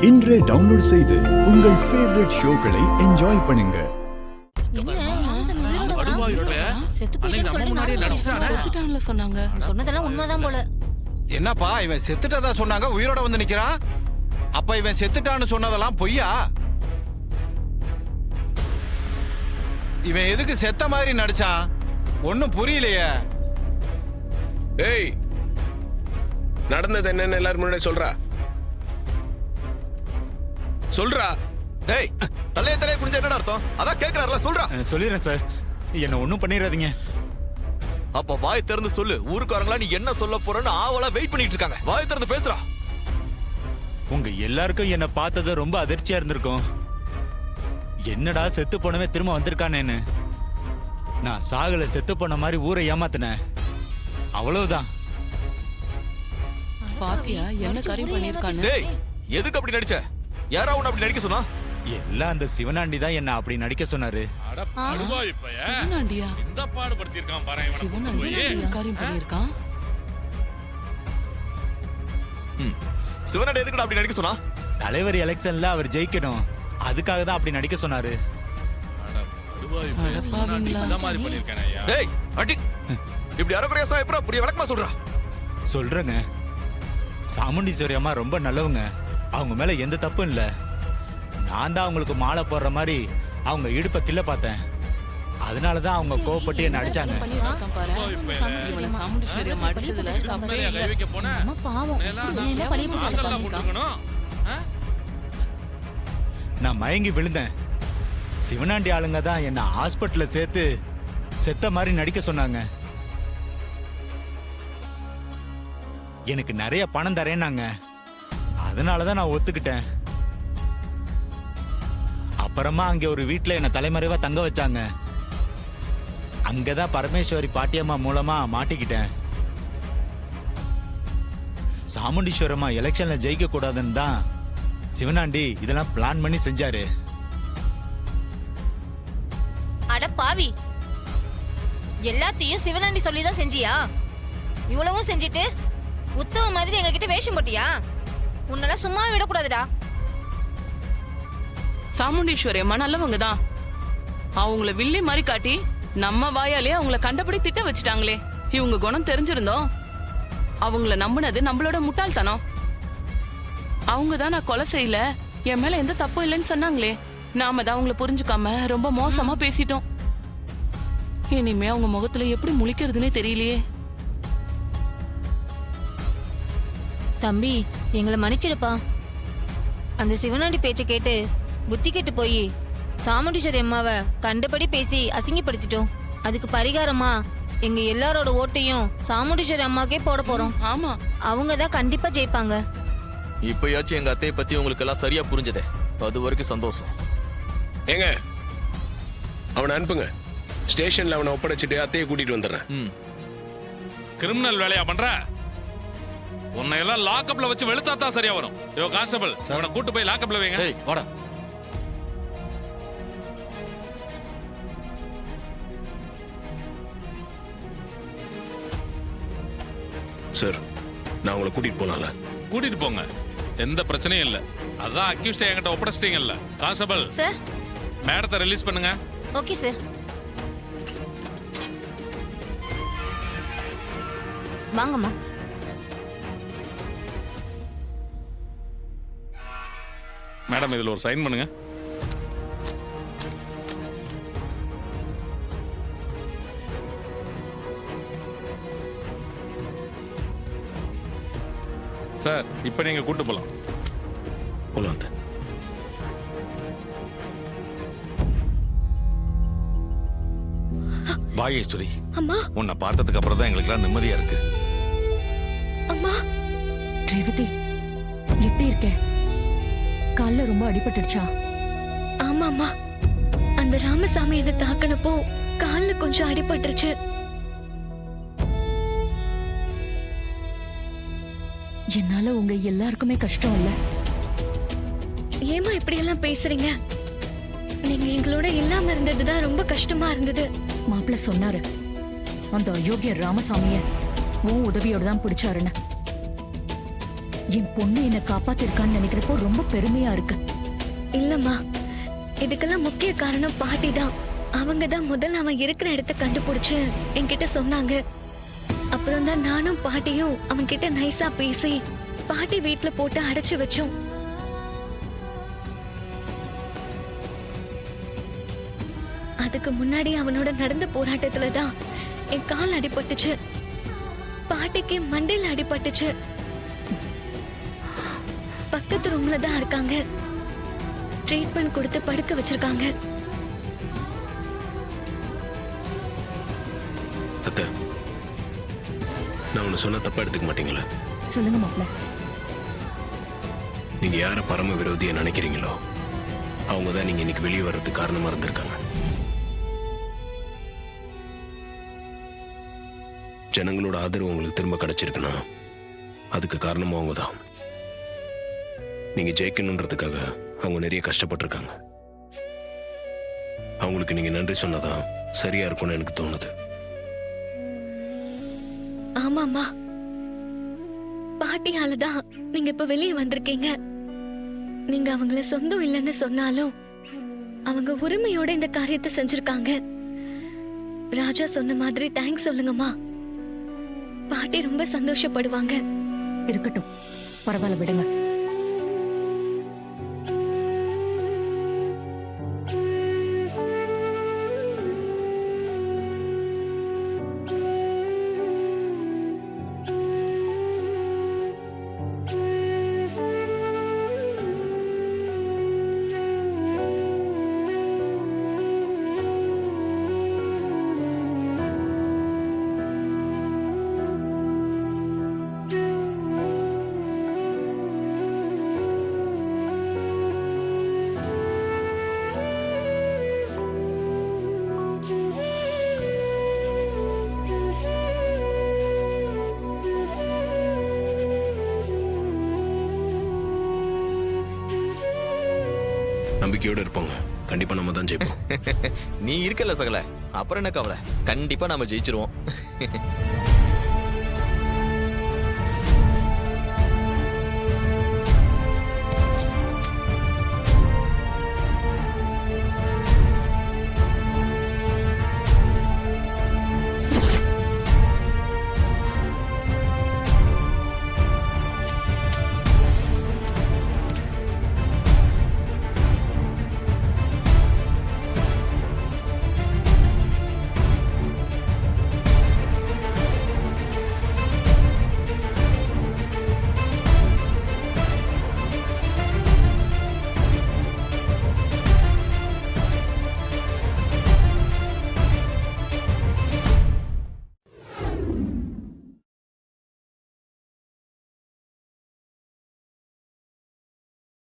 இன்றே டவுன்லோட் செய்து உங்கள் ஃபேவரட் ஷோக்களை என்ஜாய் பண்ணுங்க. சொன்னதெல்லாம் உண்மைதான் போல. என்னப்பா இவன் செத்துட்டதா சொன்னாங்க, உயிரோட வந்து நிக்கிறான். அப்ப இவன் செத்துட்டான்னு சொன்னதெல்லாம் பொய்யா? இவன் எதுக்கு செத்த மாதிரி நடிச்சான் ஒன்னும் புரியலையே. ஏய், நடந்தது என்னன்னு எல்லாரும் முன்னாடி சொல்றா. டேய், தலைய குடிஞ்ச என்னடா அர்த்தம்? அதான் கேக்குறாருல, சொல்றா. சொல்லிடுறேன் சார், என்ன ஒண்ணும் பண்ணிடாதீங்க. அப்ப வாய் திறந்து சொல்லு. ஊருக்காரங்களா நீ என்ன சொல்ல போறன்னு ஆவலா வெயிட் பண்ணிட்டு இருக்காங்க. வாய் திறந்து பேசுறா. உங்க எல்லாருக்கும் என்ன பார்த்தது ரொம்ப அதிர்ச்சியா இருந்திருக்கும். என்னடா செத்து போனவே திரும்ப வந்திருக்கானேன்னு. நான் சாகல, செத்து போன மாதிரி ஊரை ஏமாத்தினேன், அவ்வளவுதான். பாத்தியா என்ன காரியம் பண்ணிருக்கானு? டேய், எதுக்கு அப்படி நடிச்ச? யாரா உன்னை அப்படி நடிக்க சொன்னா? எல்லாம் அந்த சிவனாண்டி தான் என்ன அப்படி நடிக்க சொன்னாரு. சிவனாண்டியா? இந்த பாடுபடுத்திருக்கான் பாரு இவனை. சிவனாண்டி என்ன காரியம் பண்ணிருக்கான்? சிவனாண்டி எதுக்கு அப்படி நடிக்க சொன்னா? தலைவர் எலெக்ஷன்ல அவர் ஜெயிக்கணும், அதுக்காக தான் அப்படி நடிக்க சொன்னாரு. டேய், அடி. இப்படி அரகுறையா சொன்னா எப்பறா புரிய விளக்கமா சொல்றா? சொல்றேங்க, சாமுண்டீஸ்வரி அம்மா ரொம்ப நல்லவங்க. அவங்க மேல எந்த தப்பும் இல்ல. நான் தான் அவங்களுக்கு மாலை போடுற மாதிரி அவங்க இடுப்பை கிள்ள பார்த்தேன். அதனாலதான் அவங்க கோவப்பட்டு என்ன அடிச்சாங்க. நான் மயங்கி விழுந்தேன். சிவனாண்டி ஆளுங்க தான் என்ன ஹாஸ்பிட்டல்ல சேர்த்து செத்த மாதிரி நடிக்க சொன்னாங்க. எனக்கு நிறைய பணம் தரேன்னாங்க. அதனாலதான் நான் ஒத்துக்கிட்டேன். அப்புறமா அங்க ஒரு வீட்டுல என்ன தலைமறைவா தங்க வச்சாங்க. அங்கதான் பரமேஸ்வரி பாட்டியம்மா மூலமா மாட்டிக்கிட்டேன். சாமுண்டீஸ்வரம்மா எலெக்ஷன்ல ஜெயிக்க கூடாதுன்னு தான் சிவனாண்டி இதெல்லாம் பிளான் பண்ணி செஞ்சாரு. அட பாவி, எல்லாத்தையும் சிவனாண்டி சொல்லிதான் செஞ்சியா? இவ்வளவும் செஞ்சிட்டு உத்தவ மாதிரி எங்க கிட்ட வேஷம் போட்டியா? உன்னால சும்மா விடக்கூடாதுடா. சாமுண்டீஸ்வரி அம்மா நல்லவங்க தான். அவங்கள வில்லி மாதிரி காட்டி நம்ம வாயாலே அவங்கள கண்டபடி திட்ட வச்சுட்டாங்களே. இவங்க குணம் தெரிஞ்சிருந்தோம் அவங்கள நம்பினது நம்மளோட முட்டாள்தனம். அவங்க தான் நான் கொலை செய்யல, என் மேல எந்த தப்பும் இல்லைன்னு சொன்னாங்களே. நாம தான் அவங்கள புரிஞ்சுக்காம ரொம்ப மோசமா பேசிட்டோம். இனிமே அவங்க முகத்துல எப்படி முழிக்கிறதுனே தெரியலையே. தம்பி, எங்களை மன்னிச்சிடுப்பா. அந்த சிவனாண்டி பேச்சை கேட்டு புத்தி கெட்டு போய் சாமுண்டீஸ்வரி அம்மாவை கண்டபடி பேசி அசிங்கப்படுத்திட்டோம். அதுக்கு பரிகாரமா எங்க எல்லாரோட ஓட்டையும் சாமுண்டீஸ்வரி அம்மாக்கே போட போறோம். ஆமா, அவங்க தான் கண்டிப்பா ஜெயிப்பாங்க. இப்பயாச்சும் எங்க அத்தையை பத்தி உங்களுக்கு எல்லாம் சரியா புரிஞ்சதே, அது வரைக்கும் சந்தோஷம். ஏங்க, அவனை அனுப்புங்க. ஸ்டேஷன்ல அவனை ஒப்படைச்சிட்டு அத்தையை கூட்டிட்டு வந்துடுறேன். கிரிமினல் வேலையா பண்ற? உன்னை எல்லாம் லாக்அப்ல வச்சு வெளுத்தாத்தான் சரியா வரும். யோ கான்ஸ்டபிள், அவனை கூட்டு போய் லாக்அப்ல வைங்க. ஏய் வாடா. சார், நான் உங்களை கூட்டிட்டு போலாம்ல? கூட்டிட்டு போங்க, எந்த பிரச்சனையும் இல்ல. அதான் அக்யூஸ்ட் என்கிட்ட ஒப்படைச்சிட்டீங்கல்ல. கான்ஸ்டபிள் சார், மேடத்தை ரிலீஸ் பண்ணுங்க. Okay sir. வாங்கம்மா. மேடம், இதுல ஒரு சைன் பண்ணுங்க. சார், இப்ப நீங்க கூட்டு போலாம். போலாம். பாயேஸ்வரி, அம்மா, உன்னை பார்த்ததுக்கு அப்புறம் தான் எங்களுக்கு எல்லாம் நிம்மதியா இருக்கு. அம்மா. ரேவதி, எப்படி இருக்க? கால்ல ரொம்ப அடிபட்டுடுச்சா? ஆமா அம்மா, அந்த ராமசாமி இதை தாக்கினப்போ கால்ல கொஞ்சம் அடிபட்டுருச்சு. என்னால உங்க எல்லாருக்குமே கஷ்டம் இல்ல. ஏமா இப்படி எல்லாம் பேசுறீங்க? நீங்க எங்களோட இல்லாம இருந்ததுதான் ரொம்ப கஷ்டமா இருந்தது. மாப்பிள்ள சொன்னாரு, அந்த அயோக்கிய ராமசாமிய உன் உதவியோட தான் பிடிச்சாருன்னு. என் பொண்ணு என்னை காப்பாத்திருக்கான்னு நினைக்கிறப்போ ரொம்ப பெருமையா இருக்கு. இல்லம்மா, இதுக்கெல்லாம் முக்கிய காரணம் பாட்டி தான். அவங்க தான் முதல்ல அவன் இருக்கிற இடத்த கண்டுபிடிச்சு என்கிட்ட சொன்னாங்க. அப்புறம் தான் நானும் பாட்டியும் அவன் கிட்ட நைஸா பேசி பாட்டி வீட்ல போட்டு அடைச்சு வச்சோம். அதுக்கு முன்னாடி அவனோட நடந்த போராட்டத்துல தான் என் கால் அடிபட்டுச்சு, பாட்டிக்கு மண்டையில அடிபட்டுச்சு. பக்கத்து ரூம்ல தான் இருக்காங்க. ட்ரீட்மெண்ட் கொடுத்து படுக்க வச்சிருக்காங்க. அத்தை, நான் ஒன்று சொன்ன தப்பா எடுத்துக்க மாட்டீங்களா? சொல்லுங்க மாப்ள. நீங்க யார பரம விரோதியை நினைக்கிறீங்களோ அவங்க தான் நீங்க இன்னைக்கு வெளியே வர்றதுக்கு காரணமா இருந்திருக்காங்க. ஜனங்களோட ஆதரவு உங்களுக்கு திரும்ப கிடைச்சிருக்குன்னா அதுக்கு காரணமும் அவங்க தான். நீங்க ஜெயிக்கணுன்றதுக்காக அவங்க நிறைய கஷ்டப்பட்டிருக்காங்க. அவங்களுக்கு நீங்க நன்றி சொன்னதான் சரியா இருக்கும்னு எனக்கு தோணுது. ஆமாமா, பாட்டியால தான் நீங்க இப்ப வெளியே வந்திருக்கீங்க. நீங்க அவங்கள சொந்தம் இல்லைன்னு சொன்னாலும் அவங்க உரிமையோட இந்த காரியத்தை செஞ்சிருக்காங்க. ராஜா சொன்ன மாதிரி தேங்க்ஸ் சொல்லுங்கம்மா. பாட்டி ரொம்ப சந்தோஷப்படுவாங்க. இருக்கட்டும், பரவாயில்ல, விடுங்க. நம்பிக்கையோட இருப்போங்க. கண்டிப்பா நம்ம தான் ஜெயிப்போம். நீ இருக்கல சகல, அப்புறம் என்ன கவலை? கண்டிப்பா நாம ஜெயிச்சிருவோம்.